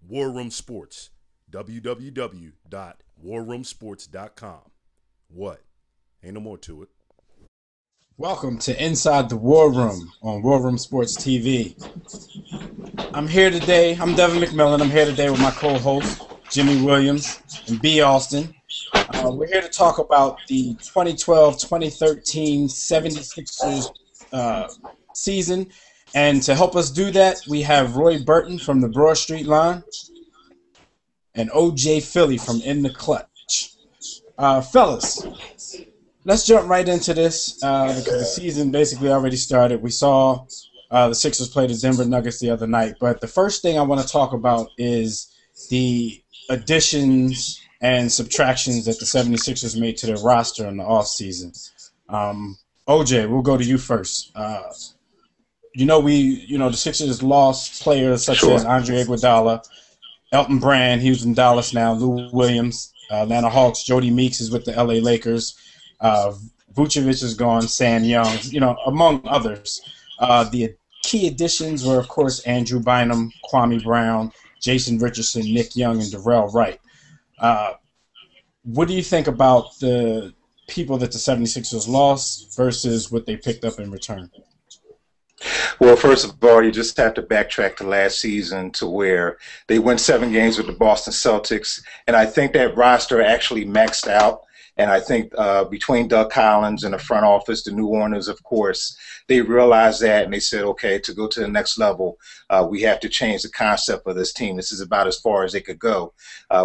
War Room Sports. www.warroomsports.com. What? Ain't no more to it. Welcome to Inside the War Room on War Room Sports TV. I'm here today. I'm Devin McMillan. I'm here today with my co-host, Jimmy Williams and B. Austin. We're here to talk about the 2012-2013 76ers season. And to help us do that, we have Roy Burton from the Broad Street Line and O.J. Philly from In the Clutch. Fellas, let's jump right into this because the season basically already started. We saw the Sixers play the Denver Nuggets the other night. But the first thing I want to talk about is the additions and subtractions that the 76ers made to their roster in the offseason. OJ, we'll go to you first. The Sixers lost players such as Andre Iguodala, Elton Brand, he was in Dallas now, Lou Williams, Atlanta Hawks, Jody Meeks is with the LA Lakers, Vucevic is gone, Sam Young, among others. The key additions were, of course, Andrew Bynum, Kwame Brown, Jason Richardson, Nick Young, and Darrell Wright. What do you think about the people that the 76ers lost versus what they picked up in return? Well, first of all, you just have to backtrack to last season to where they won 7 games with the Boston Celtics, and I think that roster actually maxed out. And I think between Doug Collins and the front office, the new owners, of course, they realized that and they said, okay, to go to the next level, we have to change the concept of this team. This is about as far as they could go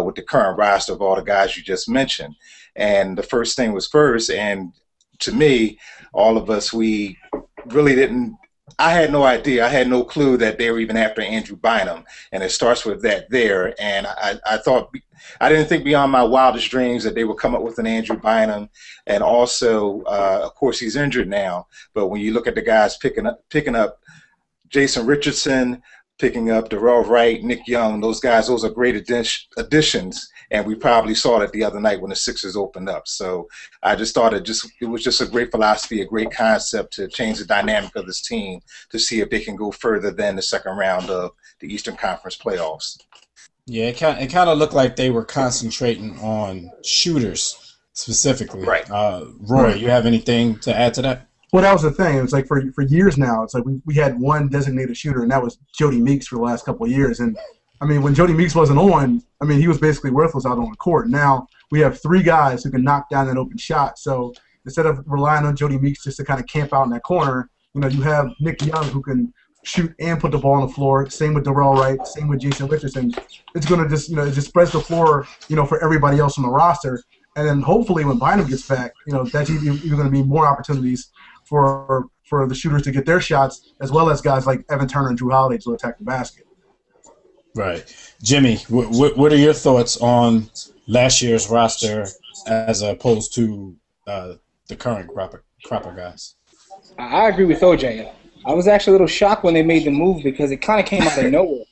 with the current roster of all the guys you just mentioned. And the first thing was first, and to me, all of us, we really didn't. I had no idea. I had no clue that they were even after Andrew Bynum, and it starts with that there. And I thought, I didn't think beyond my wildest dreams that they would come up with an Andrew Bynum. And also, of course, he's injured now. But when you look at the guys picking up Jason Richardson, picking up Darrell Wright, Nick Young, those guys, those are great additions. And we probably saw that the other night when the Sixers opened up. So I just thought it was just a great philosophy, a great concept to change the dynamic of this team to see if they can go further than the second round of the Eastern Conference playoffs. Yeah, it kind of looked like they were concentrating on shooters specifically. Right. Roy, you have anything to add to that? Well, that was the thing. It was like for years now, it's like we had one designated shooter, and that was Jody Meeks for the last couple of years. And I mean, when Jody Meeks wasn't on, I mean, he was basically worthless out on the court. Now we have 3 guys who can knock down that open shot. So instead of relying on Jody Meeks just to kind of camp out in that corner, you have Nick Young who can shoot and put the ball on the floor. Same with Darrell Wright. Same with Jason Richardson. It's going to just, it just spreads the floor, for everybody else on the roster. And then hopefully when Bynum gets back, that's even going to be more opportunities for the shooters to get their shots, as well as guys like Evan Turner and Drew Holiday to attack the basket. Right. Jimmy, what are your thoughts on last year's roster as opposed to the current crop of guys? I agree with OJ. I was actually a little shocked when they made the move because it kind of came out of nowhere.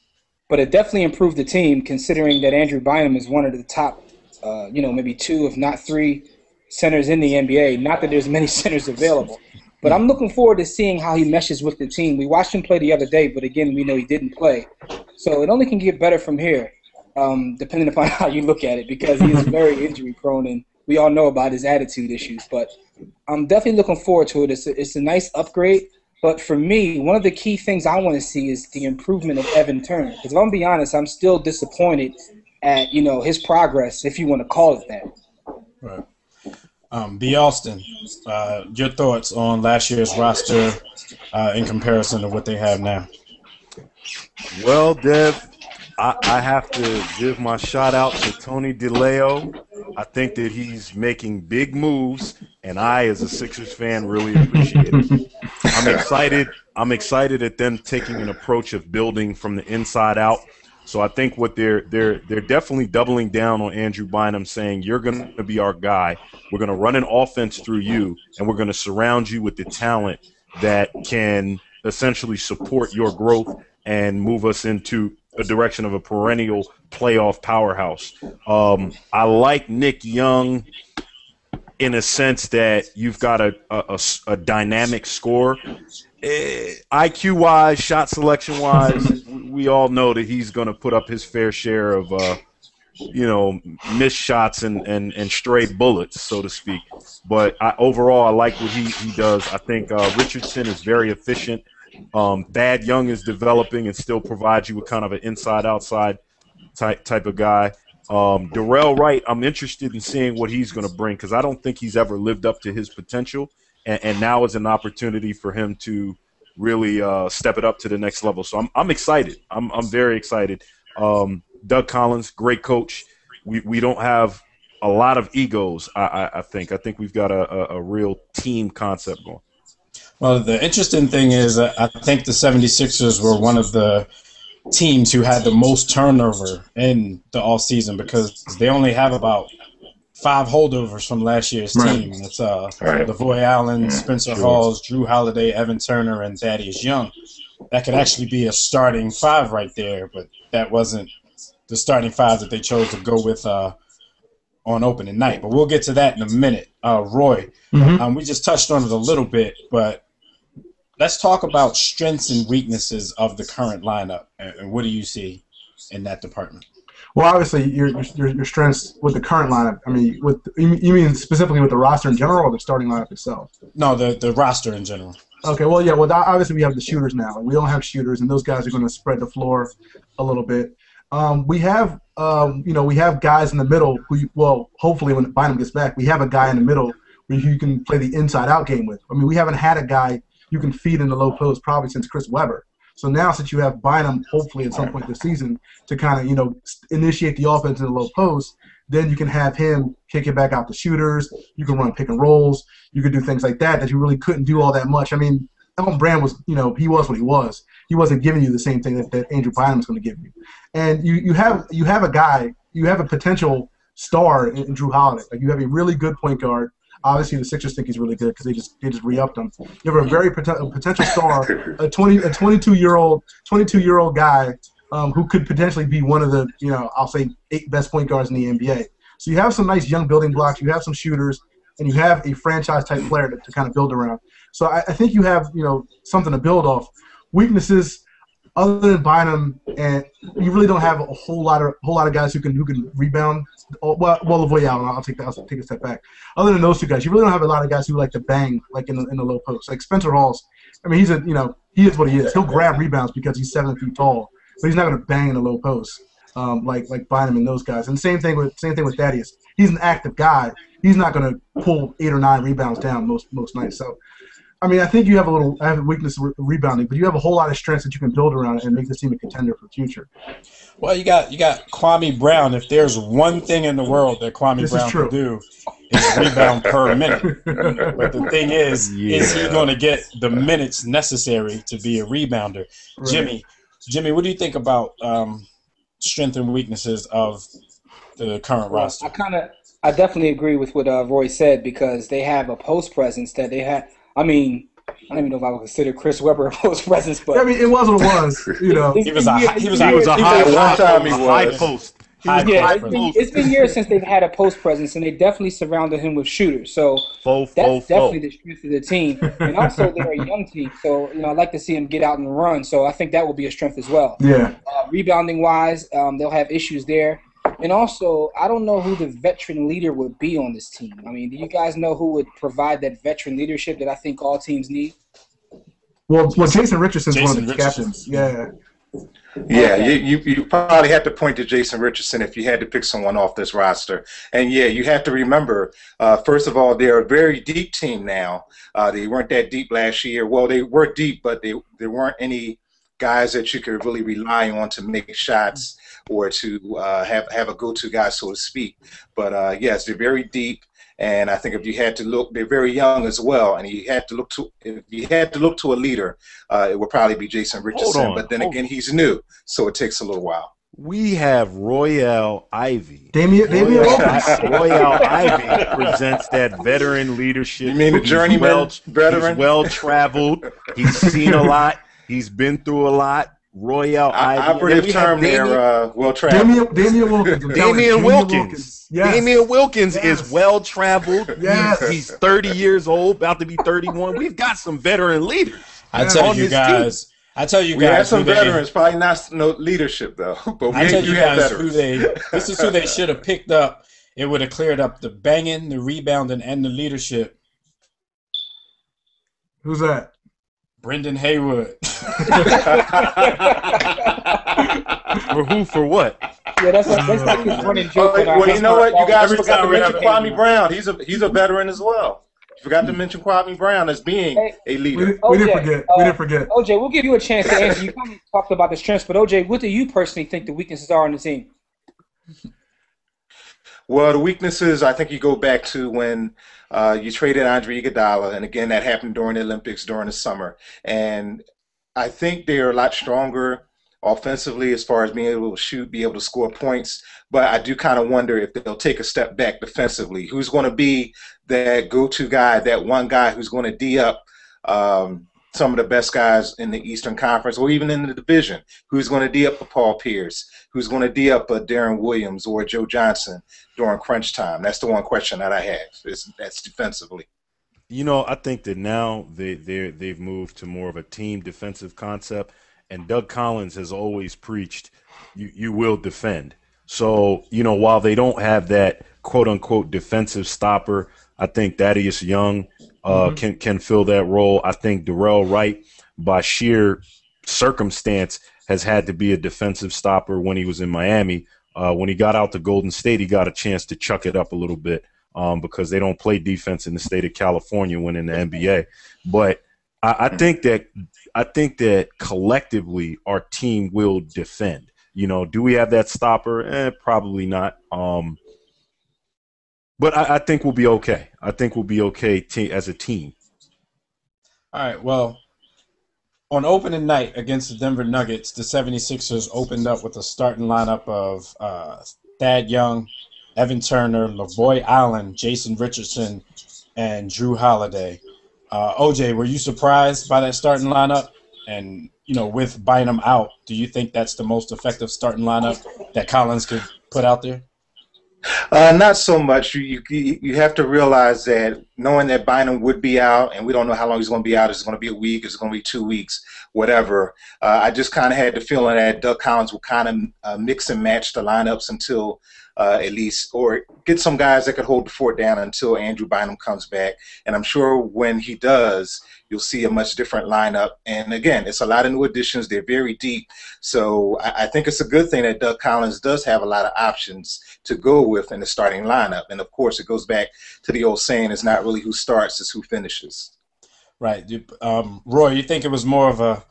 But it definitely improved the team considering that Andrew Bynum is one of the top, maybe 2, if not 3 centers in the NBA. Not that there's many centers available. But I'm looking forward to seeing how he meshes with the team. We watched him play the other day, but again, we know he didn't play. So it only can get better from here, depending upon how you look at it, because he is very injury-prone, and we all know about his attitude issues. But I'm definitely looking forward to it. It's a nice upgrade. But for me, one of the key things I want to see is the improvement of Evan Turner. Because if I'm being honest, I'm still disappointed at, his progress, if you want to call it that. Right. B. Austin, your thoughts on last year's roster in comparison to what they have now? Well, Dev, I have to give my shout out to Tony DeLeo. I think that he's making big moves, and I, as a Sixers fan, really appreciate it. I'm excited at them taking an approach of building from the inside out. So I think what they're definitely doubling down on Andrew Bynum, saying you're going to be our guy. We're going to run an offense through you, and we're going to surround you with the talent that can essentially support your growth and move us into a direction of a perennial playoff powerhouse. I like Nick Young in a sense that you've got a dynamic scorer. IQ-wise, shot selection-wise, we all know that he's going to put up his fair share of missed shots and stray bullets, so to speak. But overall, I like what he does. I think Richardson is very efficient. Thad Young is developing and still provides you with kind of an inside-outside type of guy. Darrell Wright, I'm interested in seeing what he's going to bring because I don't think he's ever lived up to his potential, and now is an opportunity for him to really step it up to the next level. So I'm excited. I'm very excited. Doug Collins, great coach. We don't have a lot of egos, I think. I think we've got a real team concept going. Well, the interesting thing is I think the 76ers were one of the teams who had the most turnover in the offseason because they only have about 5 holdovers from last year's team. It's LaVoy Allen, Spencer Hawes, Drew Holiday, Evan Turner, and Thaddeus Young. That could actually be a starting 5 right there, but that wasn't the starting 5 that they chose to go with on opening night. But we'll get to that in a minute. Roy, we just touched on it a little bit, but let's talk about strengths and weaknesses of the current lineup, and what do you see in that department? Well, obviously, your strengths with the current lineup. I mean, you mean specifically with the roster in general, or the starting lineup itself? No, the roster in general. Okay, well, yeah. Well, obviously, we have the shooters now. We don't have shooters, and those guys are going to spread the floor a little bit. We have, we have guys in the middle who, hopefully, when Bynum gets back, we have a guy in the middle where you can play the inside-out game with. I mean, we haven't had a guy you can feed in the low post probably since Chris Webber. So now, since you have Bynum, hopefully at some point this season, to kind of initiate the offense in the low post, then you can have him kick it back out to shooters. You can run pick and rolls. You can do things like that you really couldn't do all that much. I mean, Elton Brand was, he was what he was. He wasn't giving you the same thing that Andrew Bynum is going to give you. And you have a guy, you have a potential star in Drew Holiday. Like you have a really good point guard. Obviously, the Sixers think he's really good because they just re-upped him. You have a very potential star, a 22-year-old guy who could potentially be one of the I'll say 8 best point guards in the NBA. So you have some nice young building blocks. You have some shooters, and you have a franchise type player to kind of build around. So I think you have something to build off. Weaknesses, other than Bynum, and you really don't have a whole lot of guys who can rebound. Well, LaVoy Allen, I'll take a step back. Other than those 2 guys, you really don't have a lot of guys who like to bang like in the low post. Like Spencer Hawes, I mean, he is what he is. He'll grab rebounds because he's 7 feet tall, but he's not going to bang in the low post like Bynum and those guys. And same thing with Thaddeus. He's an active guy. He's not going to pull 8 or 9 rebounds down most nights. So. I mean, I think you have a weakness rebounding, but you have a whole lot of strengths that you can build around and make this team a contender for the future. Well, you got Kwame Brown. If there's one thing in the world that Kwame Brown can do, it's rebound per minute. But the thing is he going to get the minutes necessary to be a rebounder? Right. Jimmy, what do you think about strengths and weaknesses of the current roster? I definitely agree with what Roy said because they have a post presence that they had. I mean, I don't even know if I would consider Chris Webber a post presence, but I mean, it was what it was. He was a high post. It's been years since they've had a post presence, and they definitely surrounded him with shooters. So that's definitely the strength of the team. And also, they're a young team, so I'd like to see them get out and run. So I think that will be a strength as well. Yeah. Rebounding wise, they'll have issues there. And also, I don't know who the veteran leader would be on this team. I mean, do you guys know who would provide that veteran leadership that I think all teams need? Well, Jason Richardson's one of the captains. Yeah. Yeah, you probably have to point to Jason Richardson if you had to pick someone off this roster. And, you have to remember, first of all, they're a very deep team now. They weren't that deep last year. Well, they were deep, but there weren't any guys that you could really rely on to make shots or to have a go-to guy, so to speak. But, yes, they're very deep. And I think if you had to look, they're very young as well. And if you had to look to a leader, it would probably be Jason Richardson. But then again, he's new, so it takes a little while. We have Royale Ivy. Damian Royale Ivy presents that veteran leadership. You mean the journeyman veteran? He's well-traveled. He's seen a lot. He's been through a lot. Royale Ivy. Operative term there, well-traveled. Damian Wilkins. Damian Wilkins. Yes. Damian Wilkins is well-traveled. Yes. He's 30 years old, about to be 31. We've got some veteran leaders. I tell you guys, I tell you guys, we have some veterans, probably not no leadership though. But I tell you guys who veterans. this is who they should have picked up. It would have cleared up the banging, the rebounding, and the leadership. Who's that? Brendan Haywood. For who? For what? Yeah, that's like his running joke. Well, you know what? You guys Every forgot time to we mention have Kwame Brown. He's a veteran as well. You forgot to mention Kwame Brown as being a leader. We didn't forget. We didn't forget. OJ, we'll give you a chance to answer. You kind of talked about the strengths, but OJ, what do you personally think the weaknesses are on the team? Well, the weaknesses, I think you go back to when you traded Andre Iguodala, and again, that happened during the Olympics during the summer. And I think they're a lot stronger offensively as far as being able to shoot, be able to score points. But I do kind of wonder if they'll take a step back defensively. Who's going to be that go-to guy, that one guy who's going to D up some of the best guys in the Eastern Conference or even in the division? Who's going to D up a Paul Pierce? Who's going to D up a Darren Williams or Joe Johnson during crunch time? That's the one question that I have. That's defensively. You know, I think that now they've moved to more of a team defensive concept, and Doug Collins has always preached you will defend. So, you know, while they don't have that quote-unquote defensive stopper, I think Thaddeus Young can fill that role. I think Darrell Wright, by sheer circumstance, has had to be a defensive stopper when he was in Miami. When he got out to Golden State, he got a chance to chuck it up a little bit because they don't play defense in the state of California when in the NBA. But I think that collectively our team will defend. You know, do we have that stopper? Probably not. But I think we'll be okay. I think we'll be okay as a team. All right, well, on opening night against the Denver Nuggets, the 76ers opened up with a starting lineup of Thad Young, Evan Turner, LaVoy Allen, Jason Richardson, and Drew Holiday. OJ, were you surprised by that starting lineup? And, you know, with Bynum out, do you think that's the most effective starting lineup that Collins could put out there? Not so much. You have to realize that knowing that Bynum would be out, and we don't know how long he's going to be out. Is it going to be a week? Is it going to be 2 weeks? Whatever. I just kind of had the feeling that Doug Collins will kind of mix and match the lineups until at least, or get some guys that could hold the fort down until Andrew Bynum comes back. And I'm sure when he does, you'll see a much different lineup. And again, it's a lot of new additions. They're very deep. So I think it's a good thing that Doug Collins does have a lot of options to go with in the starting lineup. And of course, it goes back to the old saying, it's not really who starts, it's who finishes. Right. Roy, you think it was more of a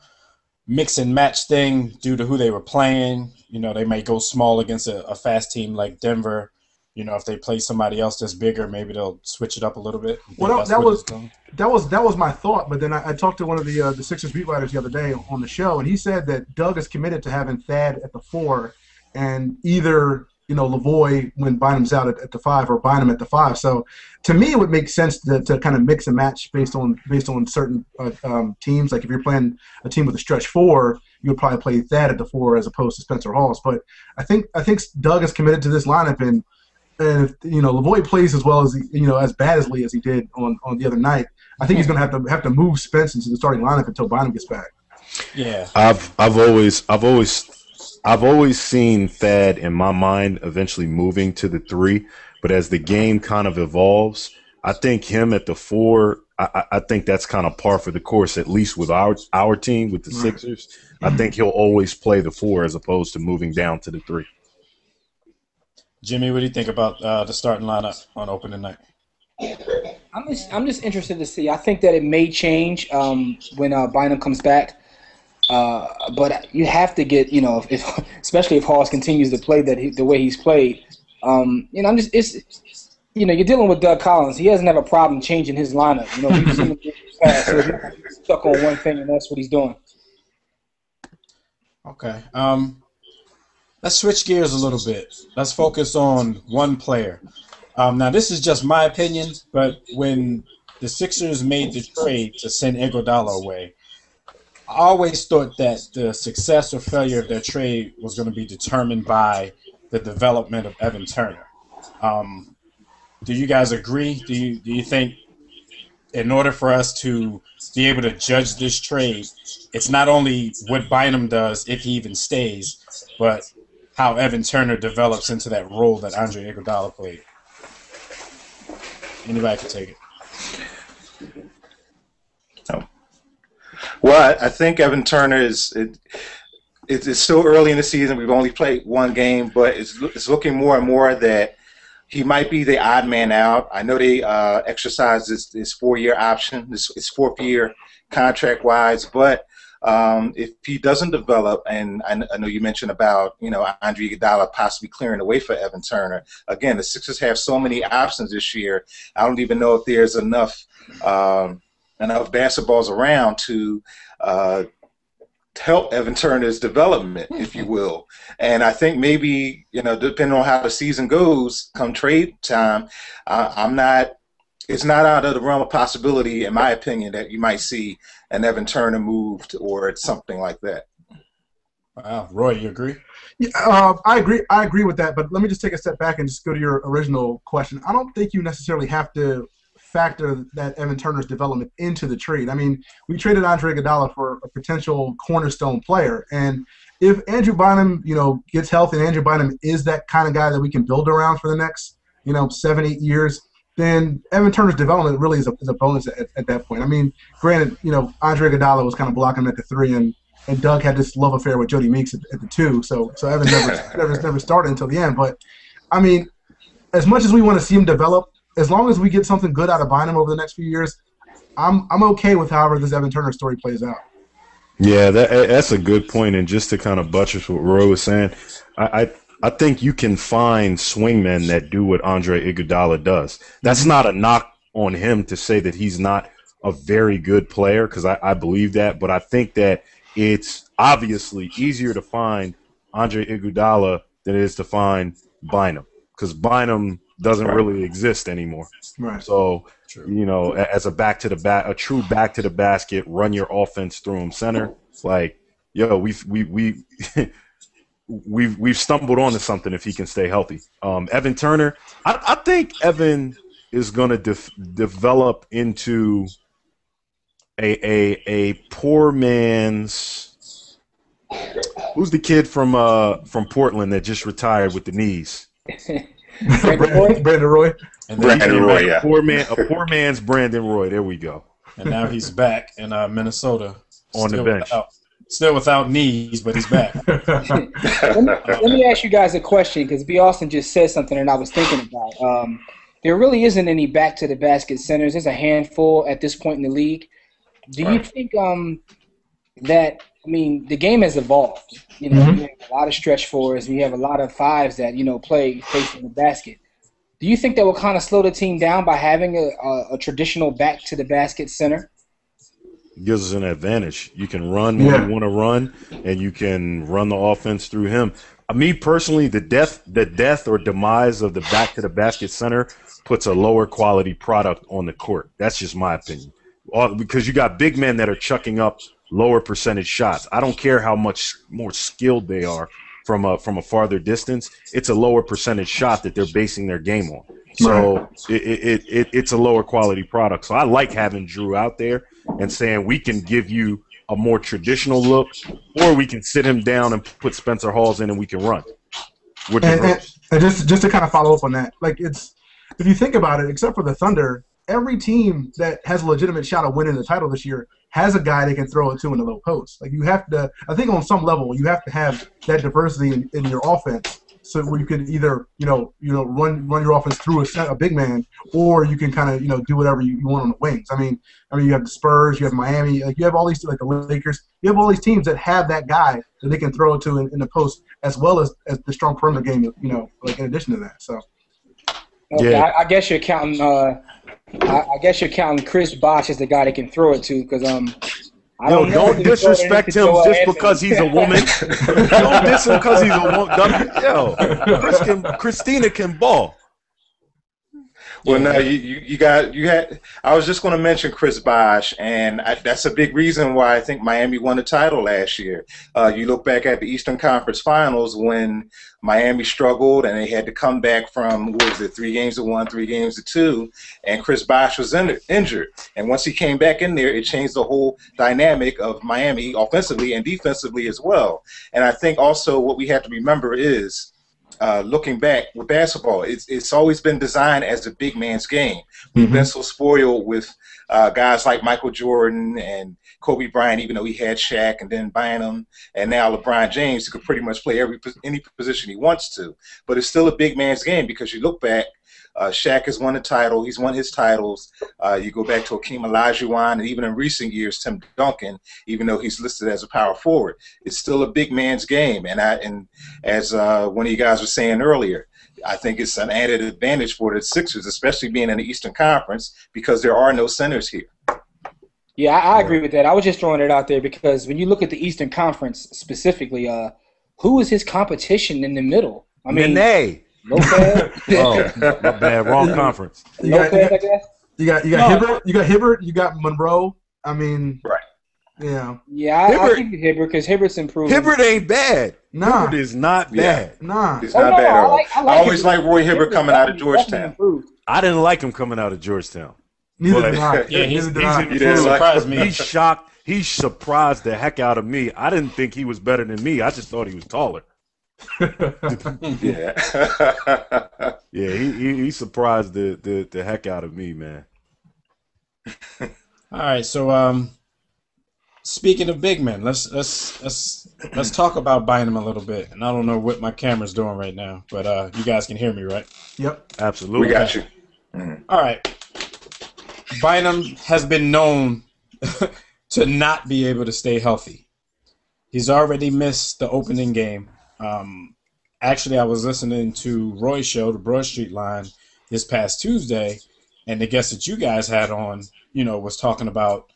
mix and match thing due to who they were playing? You know, they may go small against a fast team like Denver. You know, if they play somebody else that's bigger, maybe they'll switch it up a little bit. Well, that was my thought. But then I talked to one of the Sixers beat writers the other day on the show, and he said that Doug is committed to having Thad at the 4, and either LaVoy when Bynum's out at the 5 or Bynum at the 5. So to me, it would make sense to kind of mix and match based on certain teams. Like if you're playing a team with a stretch 4, you would probably play Thad at the 4 as opposed to Spencer Hawes. But I think Doug is committed to this lineup, and if LaVoy plays as well as as badly as he did on the other night, I think he's going to have to move Spence into the starting lineup until Bynum gets back. Yeah, I've always seen Thad in my mind eventually moving to the 3, but as the game kind of evolves, I think him at the 4. I think that's kind of par for the course, at least with our team, with the Sixers. I think he'll always play the 4 as opposed to moving down to the 3. Jimmy, what do you think about the starting lineup on opening night? I'm just interested to see. I think that it may change when Bynum comes back. But you have to get, if especially if Hawes continues to play the way he's played. You're dealing with Doug Collins. He doesn't have a problem changing his lineup. We've seen him past, so he's stuck on one thing, and that's what he's doing. Okay. Let's switch gears a little bit. Let's focus on one player. Now, this is just my opinion, but when the Sixers made the trade to send Iguodala away, I always thought that the success or failure of their trade was going to be determined by the development of Evan Turner. Do you guys agree? Do you think in order for us to be able to judge this trade, it's not only what Bynum does, if he even stays, but how Evan Turner develops into that role that Andre Iguodala played. Anybody can take it. No. Well, I think Evan Turner it's still early in the season. We've only played one game, but it's looking more and more that he might be the odd man out. I know they exercised his 4-year option, his 4th year contract-wise, but if he doesn't develop, and I know you mentioned about, Andre Iguodala possibly clearing the way for Evan Turner. Again, the Sixers have so many options this year. I don't even know if there's enough basketballs around to help Evan Turner's development, if you will. And I think maybe, depending on how the season goes, come trade time, it's not out of the realm of possibility, in my opinion, that you might see an Evan Turner moved or something like that. Wow. Roy, you agree? Yeah, I agree. I agree with that, but let me just take a step back and just go to your original question. I don't think you necessarily have to factor that Evan Turner's development into the trade. I mean, we traded Andre Iguodala for a potential cornerstone player, and if Andrew Bynum, gets healthy, and Andrew Bynum is that kind of guy that we can build around for the next, 7-8 years, then Evan Turner's development really is a bonus at that point. I mean, granted, Andre Iguodala was kind of blocking him at the 3, and Doug had this love affair with Jody Meeks at the 2, so Evan never started until the end. But I mean, as much as we want to see him develop, as long as we get something good out of Bynum over the next few years, I'm okay with however this Evan Turner story plays out. Yeah, that's a good point. And just to kind of buttress what Roy was saying, I think you can find swingmen that do what Andre Iguodala does. That's not a knock on him to say that he's not a very good player, because I believe that. But I think that it's obviously easier to find Andre Iguodala than it is to find Bynum, because Bynum doesn't really exist anymore. Right. So, as a true back to the basket, run your offense through him center, like, we've stumbled onto something if he can stay healthy. Evan Turner, I think Evan is going to develop into a poor man's. Who's the kid from Portland that just retired with the knees? Brandon Roy. And Brandon Roy, yeah. A poor man's Brandon Roy. There we go. And now he's back in Minnesota. On the bench. Still without knees, but he's back. Let me ask you guys a question, because B. Austin just said something and I was thinking about. There really isn't any back-to-the-basket centers. There's a handful at this point in the league. Do you think that – the game has evolved. You have a lot of stretch fours, and you have a lot of fives that, play facing the basket. Do you think that will kind of slow the team down by having a traditional back-to-the-basket center? Gives us an advantage. You can run when you want to run, and you can run the offense through him. Me personally, the death or demise of the back-to-the-basket center puts a lower quality product on the court. That's just my opinion. Because you got big men that are chucking up lower percentage shots. I don't care how much more skilled they are from a farther distance. It's a lower percentage shot that they're basing their game on. So it's a lower quality product. So I like having Drew out there and saying we can give you a more traditional look, or we can sit him down and put Spencer Hawes in and we can run. And just to kind of follow up on that, if you think about it, except for the Thunder, every team that has a legitimate shot of winning the title this year has a guy they can throw it to in the low post. You have to, I think on some level, you have to have that diversity in your offense, so where you can either, run your offense through a big man, or you can kind of, do whatever you want on the wings. I mean, you have the Spurs, you have Miami, you have all these, the Lakers, you have all these teams that have that guy that they can throw it to in the post, as well as the strong perimeter game, in addition to that. So. Okay, yeah. I guess you're counting. I guess you're counting Chris Bosh as the guy that can throw it to, because don't disrespect him just because he's a woman. Don't diss him because he's a woman. Christina can ball. Well, no, you had. I was just going to mention Chris Bosh, and that's a big reason why I think Miami won the title last year. You look back at the Eastern Conference Finals when Miami struggled and they had to come back from, what was it, 3-1, 3-2, and Chris Bosh was injured. And once he came back in there, it changed the whole dynamic of Miami offensively and defensively as well. And I think also what we have to remember is, looking back with basketball, it's always been designed as a big man's game. We've been so spoiled with guys like Michael Jordan and Kobe Bryant, even though he had Shaq and then Bynum, and now LeBron James, who could pretty much play any position he wants to. But it's still a big man's game because you look back, Shaq has won a title. He's won his titles. You go back to Hakeem Olajuwon, and even in recent years, Tim Duncan, even though he's listed as a power forward. It's still a big man's game. And as one of you guys was saying earlier, I think it's an added advantage for the Sixers, especially being in the Eastern Conference, because there are no centers here. Yeah, I agree with that. I was just throwing it out there because when you look at the Eastern Conference specifically, who is his competition in the middle? I mean, Nene. Lopez. Oh, my bad. Wrong conference. Lopez, I guess. You got Hibbert. You got Hibbert. You got Monroe. I mean, right. Yeah. Yeah, I give you Hibbert because Hibbert's improved. Hibbert ain't bad. Nah. Hibbert is not bad. Nah. He's not bad at all. I always Hibbert. like Roy Hibbert coming out of Georgetown. I didn't like him coming out of Georgetown. Neither did I. Yeah, Neither did I. You didn't like surprised me. He's shocked. He surprised the heck out of me. I didn't think he was better than me. I just thought he was taller. Yeah. Yeah, he surprised the heck out of me, man. All right, so speaking of big men, let's talk about Bynum a little bit. And I don't know what my camera's doing right now, but you guys can hear me, right? Yep. Absolutely. We got you. All right. Bynum has been known to not be able to stay healthy. He's already missed the opening game. Actually, I was listening to Roy's show, the Broad Street Line, this past Tuesday, and the guest that you guys had on, was talking about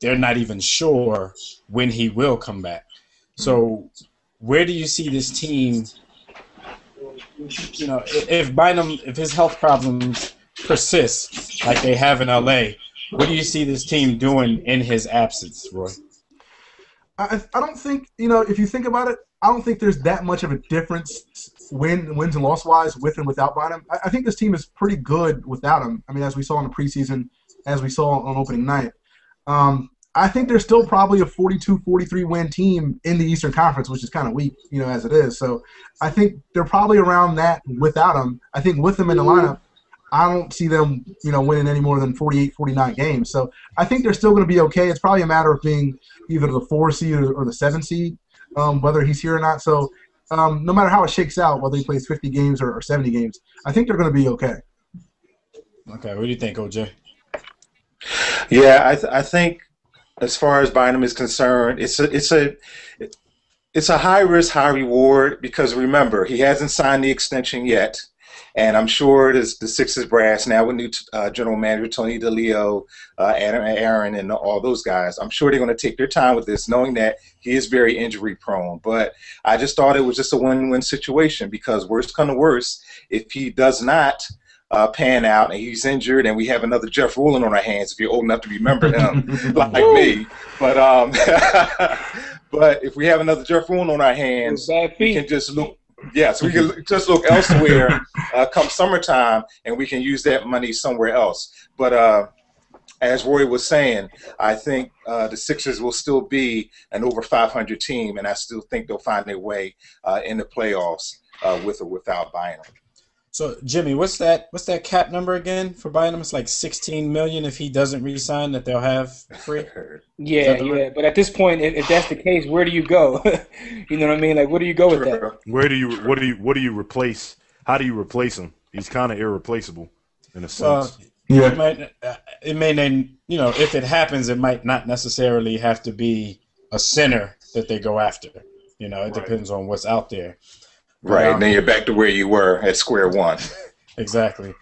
they're not even sure when he will come back. So where do you see this team, if his health problems persist like they have in LA, what do you see this team doing in his absence, Roy? I don't think, if you think about it, I don't think there's that much of a difference wins and loss-wise with and without Bynum. I think this team is pretty good without him. I mean, as we saw in the preseason, as we saw on opening night. I think they're still probably a 42, 43-win team in the Eastern Conference, which is kind of weak, as it is. So I think they're probably around that without him. I think with him in the lineup, I don't see them, winning any more than 48, 49 games. So I think they're still going to be okay. It's probably a matter of being either the 4 seed or the 7 seed, whether he's here or not. So no matter how it shakes out, whether he plays 50 games or 70 games, I think they're going to be okay. Okay, what do you think, OJ? Yeah, I think as far as Bynum is concerned, it's a high risk, high reward because remember he hasn't signed the extension yet, and I'm sure the Sixers brass now with new general manager Tony DeLeo, Adam Aaron, and all those guys. I'm sure they're going to take their time with this, knowing that he is very injury prone. But I just thought it was just a win-win situation because worst come to worst, if he does not pan out and he's injured and we have another Jeff Rulin on our hands if you're old enough to remember him like me, but but if we have another Jeff Rulin on our hands, we can just look so we can just look elsewhere come summertime and we can use that money somewhere else. But as Roy was saying, I think the Sixers will still be an over 500 team, and I still think they'll find their way in the playoffs with or without Bynum. So Jimmy, what's that cap number again for Bynum? It's like $16 million if he doesn't re-sign that they'll have free. Yeah. But at this point, if that's the case, where do you go? You know what I mean? Like, where do you go with that? What do you replace? How do you replace him? He's kind of irreplaceable in a sense. It may, if it happens, it might not necessarily have to be a center that they go after. It depends on what's out there. Right, and then you're back to where you were at square one. Exactly.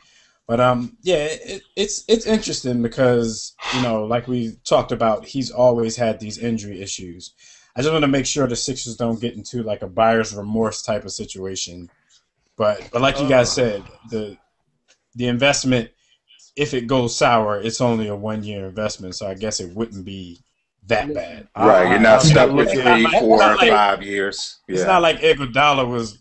But it's interesting because, like we talked about, he's always had these injury issues. I just want to make sure the Sixers don't get into like a buyer's remorse type of situation. But like you guys said, the the investment, if it goes sour, it's only a 1-year investment, so I guess it wouldn't be that bad. Right, you're not stuck with It's not 3, like- 4, it's not like- 5 years. It's not like Iguodala was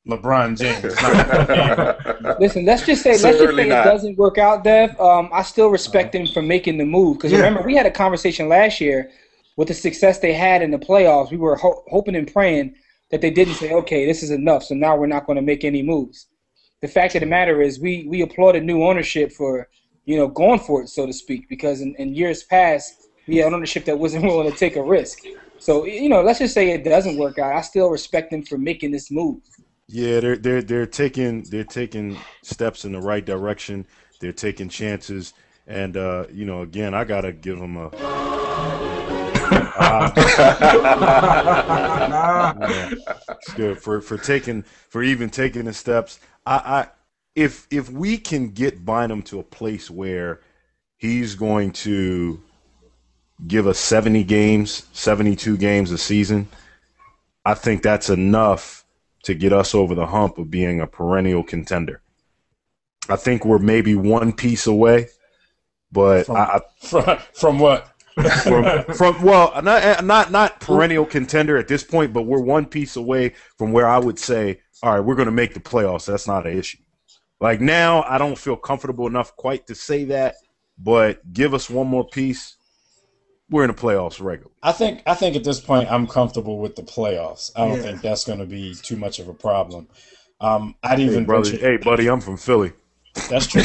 LeBron James. It's not Listen, let's just say Certainly it not. doesn't work out, Dev. I still respect him for making the move because remember we had a conversation last year with the success they had in the playoffs. We were hoping and praying that they didn't say, okay, this is enough, so now we're not going to make any moves. The fact of the matter is we applauded new ownership for, going for it, so to speak, because in years past, we had ownership that wasn't willing to take a risk. So, let's just say it doesn't work out. I still respect them for making this move. Yeah, they're taking steps in the right direction. They're taking chances, and again, I gotta give them a. It's good for even taking the steps. If we can get Bynum to a place where he's going to give us 72 games a season, I think that's enough to get us over the hump of being a perennial contender. I think we're maybe one piece away, but from what? Not perennial contender at this point, but we're one piece away from where I would say, all right, we're going to make the playoffs. That's not an issue. Like now, I don't feel comfortable enough quite to say that, but give us one more piece, we're in the playoffs regularly. I think at this point I'm comfortable with the playoffs. I don't think that's going to be too much of a problem. Hey, buddy, I'm from Philly. That's true.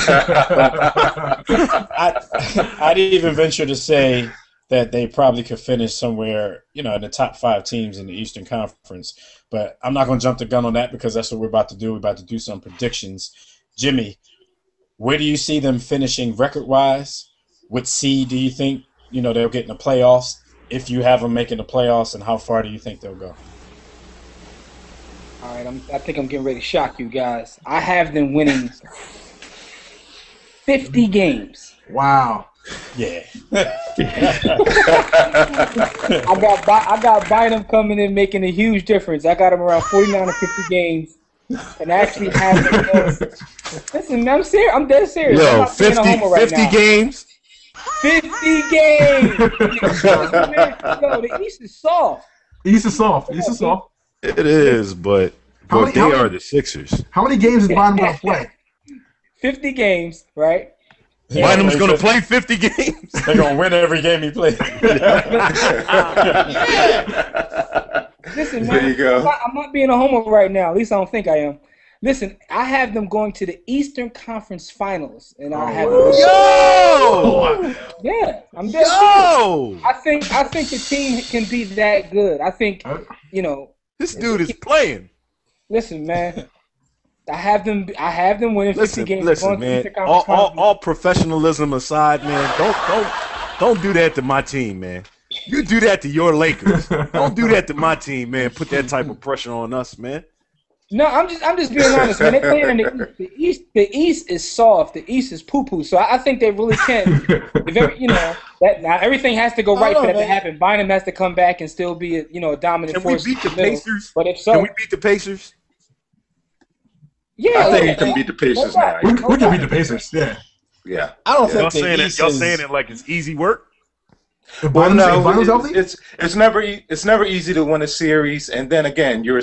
I'd even venture to say that they probably could finish somewhere, in the top 5 teams in the Eastern Conference. But I'm not going to jump the gun on that because that's what we're about to do. We're about to do some predictions. Jimmy, where do you see them finishing record-wise? What seed do you think, they'll get in the playoffs? If you have them making the playoffs, and how far do you think they'll go? All right, I think I'm getting ready to shock you guys. I have them winning 50 games. Wow. Yeah. I got Bynum coming in making a huge difference. I got him around 49 or 50 games, and actually have them. Listen, I'm serious. I'm dead serious. I'm Yo, not being a homer right 50 now. games? 50 games. Yo, the East is soft. East is soft. It is, but they are the Sixers. How many games is Bynum going to play? 50 games, right? Bynum's going to play 50 games. They're going to win every game he plays. Listen, There man, you go. I'm not being a homer right now. At least I don't think I am. Listen, I have them going to the Eastern Conference Finals, and I have them. Yo! Yeah, I'm dead serious. Yo! I think the team can be that good. I think, This dude is playing. Listen, man. I have them winning 50 games. Listen, going to the man. Eastern Conference Finals. All professionalism aside, man, don't do that to my team, man. You do that to your Lakers. Don't do that to my team, man. Put that type of pressure on us, man. No, I'm just being honest. When they play in the East is soft. The East is poo-poo. So I think they really can. That now everything has to go right for that to happen. Bynum has to come back and still be a dominant Can we force. beat the in middle. Pacers? But if so, Can we beat the Pacers? yeah, I think you can beat the Pacers now. We can beat the Pacers. Yeah. Yeah. I don't Y'all think the saying East saying it like it's easy work? If Well, Bynum's no, healthy? it's never easy to win a series, and then again, we're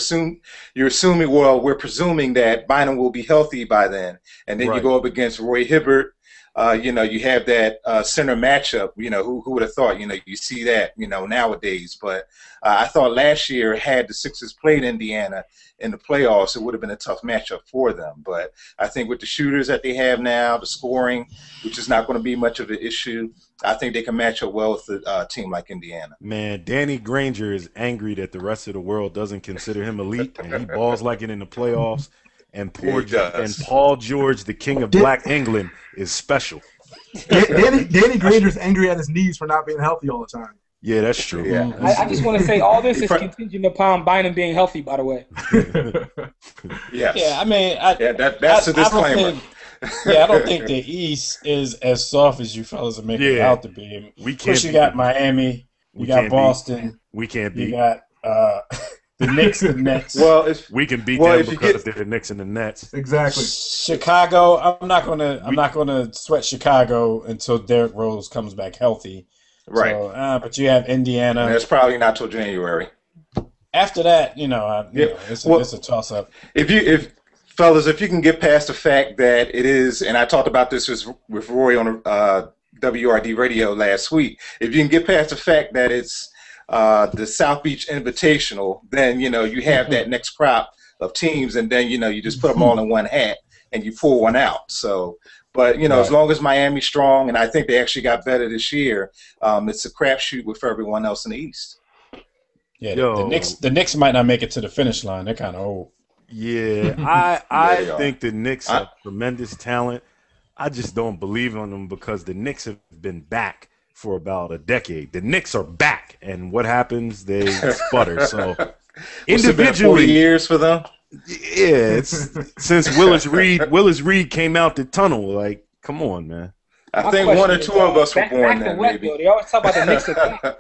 presuming that Bynum will be healthy by then, and then Right. you go up against Roy Hibbert. You have that center matchup. Who would have thought? You see that nowadays. But I thought last year had the Sixers played Indiana in the playoffs, it would have been a tough matchup for them. But I think with the shooters that they have now, the scoring, which is not going to be much of an issue, I think they can match up well with a team like Indiana. Man, Danny Granger is angry that the rest of the world doesn't consider him elite, and he balls like it in the playoffs. And Paul George, the king of Black England, is special. Danny Granger's angry at his knees for not being healthy all the time. Yeah, that's true. Yeah. I just want to say all this is contingent upon Bynum being healthy. By the way. Yes. Yeah, I mean, that's a disclaimer. I don't think the East is as soft as you fellas are making it out to be. We Of course, can't you beat got them. Miami, you got can't beat. Boston, We can't you beat. got the Knicks and Nets. Well, We can beat them because they're the Knicks and the Nets. Exactly. Chicago, I'm not gonna sweat Chicago until Derrick Rose comes back healthy. right. So, but you have Indiana. And that's probably not till January. After that, it's a toss up. If you can get past the fact that it is, and I talked about this with Roy on WRD Radio last week. If you can get past the fact that it's the South Beach Invitational, then you have that next crop of teams, and then you just put them all in one hat and you pull one out. So, but as long as Miami's strong, and I think they actually got better this year, it's a crapshoot with everyone else in the East. Yeah, the Knicks might not make it to the finish line. They're kind of old. Yeah, I think the Knicks have tremendous talent. I just don't believe in them because the Knicks have been back for about a decade. The Knicks are back, and what happens? They sputter. So individually, 40 years for them. Yeah, it's since Willis Reed came out the tunnel. Like, come on, man. I think one or two of us were born then, maybe. They always talk about the Knicks.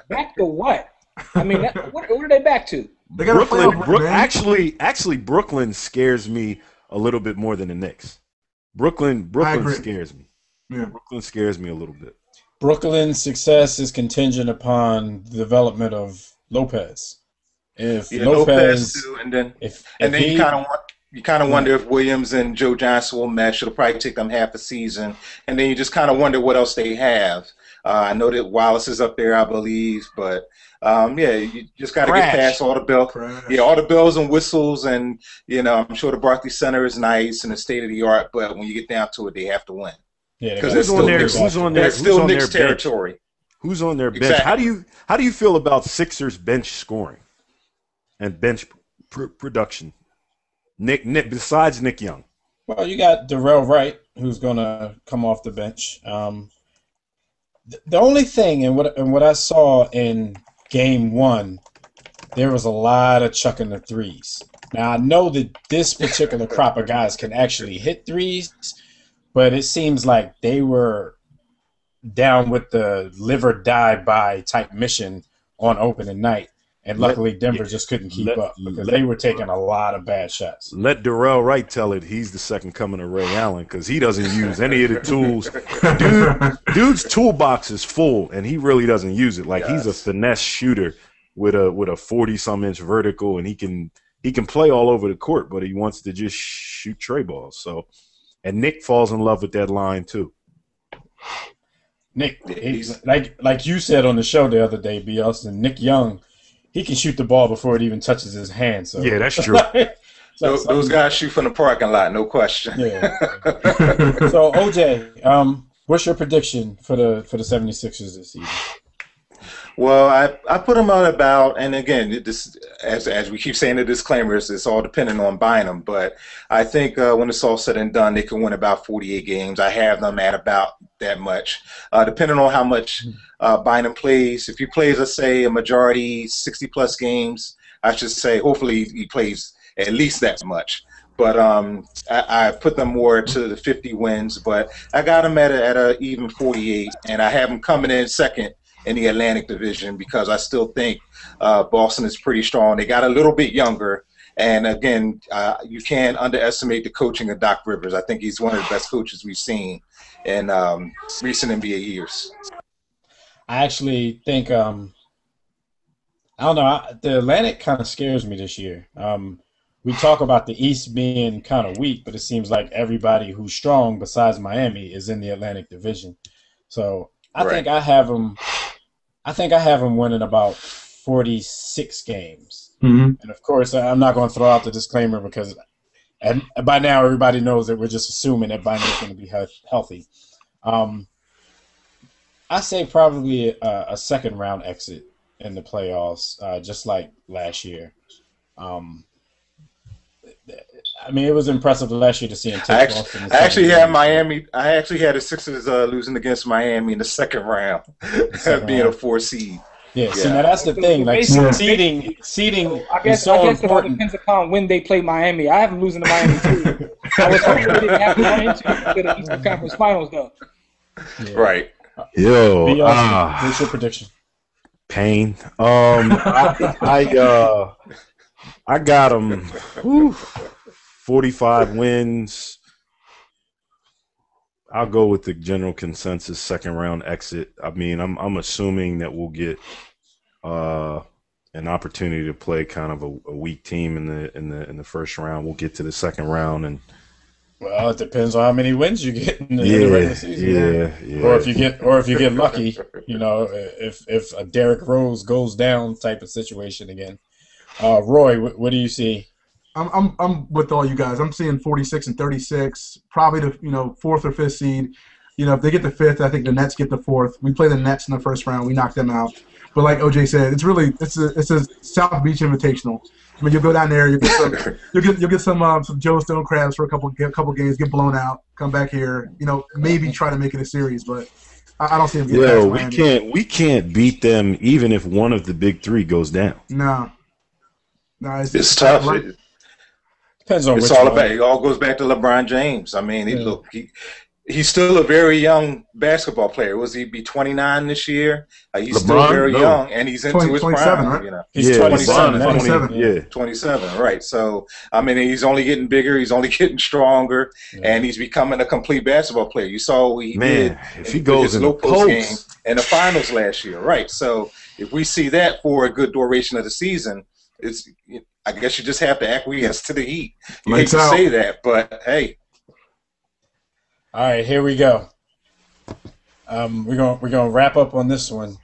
Back to what? I mean, what are they back to? They got Brooklyn. Actually, Brooklyn scares me a little bit more than the Knicks. Brooklyn scares me. Yeah. Brooklyn scares me a little bit. Brooklyn's success is contingent upon the development of Lopez. If Lopez too, and then he, you kind of wonder if Williams and Joe Johnson will mesh. It'll probably take them half a season, and then you just kind of wonder what else they have. I know that Wallace is up there, I believe, but you just got to get past all the all the bells and whistles, and I'm sure the Barclays Center is nice and the state of the art, but when you get down to it, they have to win. Yeah, because it's still Knicks territory. Who's on their bench? Exactly. How do you feel about Sixers bench scoring and bench production? Nick, besides Nick Young. Well, you got Darrell Wright, who's going to come off the bench. The only thing, and what I saw in Game 1, there was a lot of chucking the threes. Now, I know that this particular crop of guys can actually hit threes, but it seems like they were down with the live or die by type mission on opening night. And luckily, Denver just couldn't keep up because they were taking a lot of bad shots. Let Darrell Wright tell it. He's the second coming of Ray Allen because he doesn't use any of the tools. Dude's toolbox is full, and he really doesn't use it. Like he's a finesse shooter with a 40-some inch vertical, and he can play all over the court, but he wants to just shoot tray balls. So, and Nick falls in love with that line too. Nick, like you said on the show the other day, B. Austin, Nick Young. He can shoot the ball before it even touches his hand. So yeah, that's true. Those guys shoot from the parking lot, no question. Yeah. So OJ, what's your prediction for the 76ers this season? Well, I put them out about, and again, this as we keep saying the disclaimers, it's all dependent on Bynum. But I think when it's all said and done, they can win about 48 games. I have them at about that much, depending on how much Bynum plays. If he plays, let's say, a majority, 60-plus games, I should say, hopefully he plays at least that much. But I put them more to the 50 wins. But I got them at a even 48, and I have them coming in second in the Atlantic Division because I still think Boston is pretty strong. They got a little bit younger. And, again, you can't underestimate the coaching of Doc Rivers. I think he's one of the best coaches we've seen in recent NBA years. I actually think I don't know. The Atlantic kind of scares me this year. We talk about the East being kind of weak, but it seems like everybody who's strong besides Miami is in the Atlantic Division. So I think I have them winning about 46 games. Mm-hmm. And, of course, I'm not going to throw out the disclaimer because by now everybody knows that we're just assuming that Bynum is going to be healthy. I say probably a second-round exit in the playoffs, just like last year. I mean, it was impressive last year to see him take Boston. I actually had Miami. I actually had the Sixers losing against Miami in the second round, being a 4 seed. Yeah, see, now that's the thing. Like seeding I guess so it all depends upon when they play Miami. I have them losing to Miami too. I was hoping they didn't have to run into the Eastern Conference Finals though. Yeah. Right. Yo, what's your prediction? Pain. I got them 45 wins. I'll go with the general consensus second round exit. I mean, I'm assuming that we'll get an opportunity to play kind of a weak team in the first round. We'll get to the second round, and well, it depends on how many wins you get in the regular season. Yeah. Or if you get lucky, if a Derrick Rose goes down type of situation again. Roy, what do you see? I'm with all you guys. I'm seeing 46 and 36, probably the fourth or fifth seed. If they get the fifth, I think the Nets get the fourth. We play the Nets in the first round. We knock them out. But like OJ said, it's a South Beach Invitational. I mean, you'll go down there, you'll get some Joe Stone crabs for a couple games, get blown out, come back here, maybe try to make it a series, but I don't see them getting past we can't beat them even if one of the big three goes down. No, it's tough. Right. Depends on it's which all one. about. It all goes back to LeBron James. I mean, he's still a very young basketball player. Was he be 29 this year? He's still very young, and he's into his prime. Right? He's 27. 27. Right. So I mean, he's only getting bigger. He's only getting stronger, and he's becoming a complete basketball player. You saw what he did. If he goes in the post game in the finals last year, right? So if we see that for a good duration of the season, I guess you just have to acquiesce to the Heat. You hate to say that, but hey. All right, here we go. We're gonna wrap up on this one.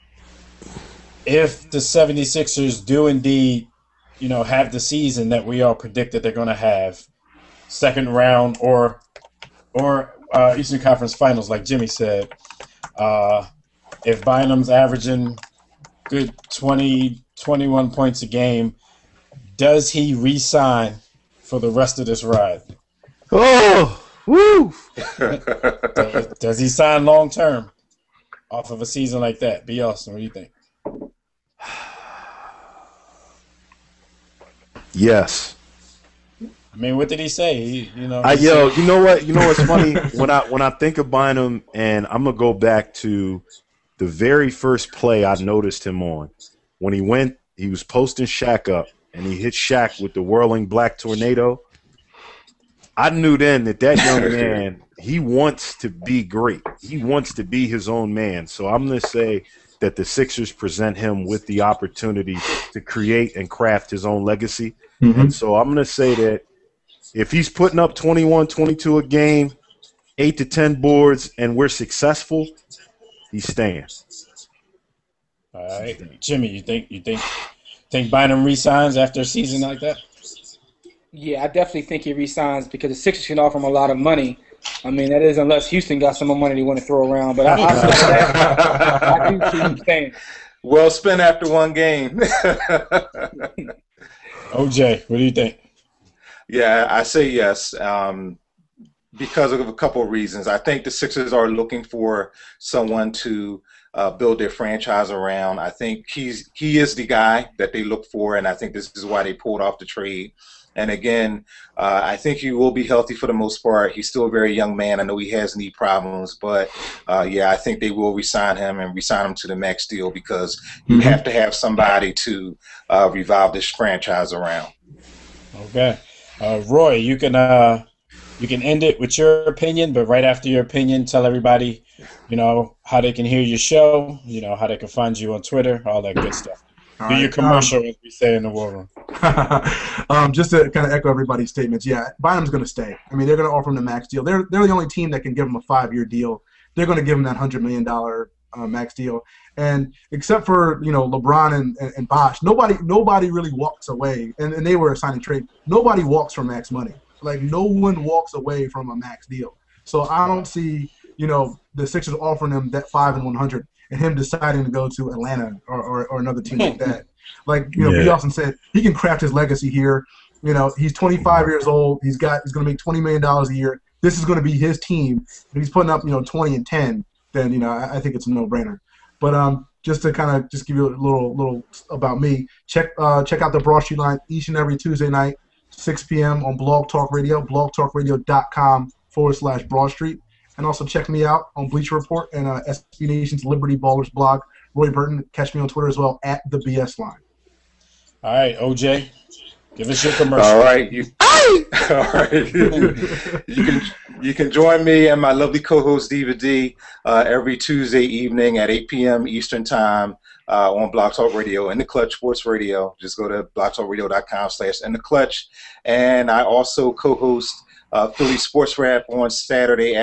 If the 76ers do indeed, have the season that we all predict that they're gonna have, second round or Eastern Conference Finals, like Jimmy said, if Bynum's averaging good 20, 21 points a game, does he re-sign for the rest of this ride? Oh! Woo! Does he sign long term off of a season like that? B. Austin, what do you think? Yes. I mean, what did he say? You know what? You know what's funny? when I think of Bynum, and I'm gonna go back to the very first play I noticed him on. When he was posting Shaq up, and he hit Shaq with the whirling black tornado. I knew then that young man, he wants to be great. He wants to be his own man. So I'm going to say that the Sixers present him with the opportunity to create and craft his own legacy. Mm-hmm. And so I'm going to say that if he's putting up 21, 22 a game, 8 to 10 boards, and we're successful, he's staying. All right. Jimmy, you think Bynum re-signs after a season like that? Yeah, I definitely think he resigns because the Sixers can offer him a lot of money. I mean, that is unless Houston got some more money they want to throw around. But I do see him staying. Well spent after one game. OJ, what do you think? Yeah, I say yes because of a couple of reasons. I think the Sixers are looking for someone to build their franchise around. I think he is the guy that they look for, and I think this is why they pulled off the trade. And again, I think he will be healthy for the most part. He's still a very young man. I know he has knee problems, but I think they will re-sign him and re-sign him to the max deal because you have to have somebody to revive this franchise around. Okay, Roy, you can end it with your opinion, but right after your opinion, tell everybody, how they can hear your show, how they can find you on Twitter, all that good stuff. Do your commercial, as we say in the War Room. Just to kind of echo everybody's statements, Bynum's going to stay. I mean, they're going to offer him the max deal. They're the only team that can give him a 5-year deal. They're going to give him that $100 million max deal. And except for LeBron and Bosh, nobody really walks away. And they were a signing trade. Nobody walks from max money. Like no one walks away from a max deal. So I don't see the Sixers offering him that 5 and 100. And him deciding to go to Atlanta or another team like that. Like, B. Austin said, he can craft his legacy here. He's 25 years old. He's going to make $20 million a year. This is going to be his team. If he's putting up, 20 and 10, then, I think it's a no-brainer. But just to kind of just give you a little about me, check out the Broad Street Line each and every Tuesday night, 6 p.m. on Blog Talk Radio, blogtalkradio.com/Broad Street. And also check me out on Bleacher Report and SB Nation's Liberty Ballers blog. Roy Burton, catch me on Twitter as well, @TheBSLine. All right, OJ. Give us your commercial. All right, all right. You can join me and my lovely co-host Diva D every Tuesday evening at 8 p.m. Eastern Time on Blog Talk Radio and the Clutch Sports Radio. Just go to blogtalkradio.com/InTheClutch. And I also co-host Philly Sports Rap on Saturday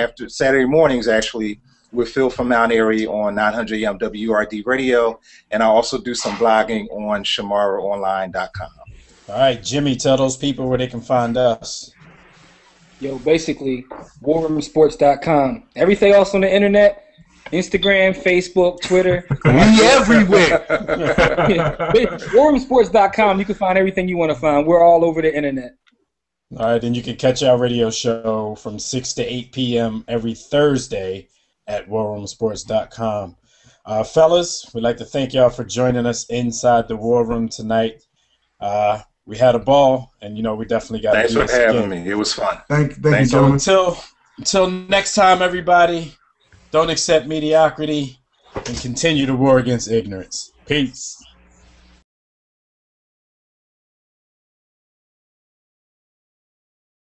mornings actually with Phil from Mount Airy on 900 AM WRD Radio, and I also do some blogging on ShamaraOnline.com. All right, Jimmy, tell those people where they can find us. Yo, basically, WarRoomSports.com. Everything else on the internet, Instagram, Facebook, Twitter. We everywhere. WarRoomSports.com. You can find everything you want to find. We're all over the internet. All right, then you can catch our radio show from 6 to 8 p.m. every Thursday at WarRoomSports.com. Fellas, we'd like to thank y'all for joining us inside the War Room tonight. We had a ball, and we definitely got to do this again. Thanks for having me. It was fun. Thank you, gentlemen. Until next time, everybody, don't accept mediocrity and continue to war against ignorance. Peace.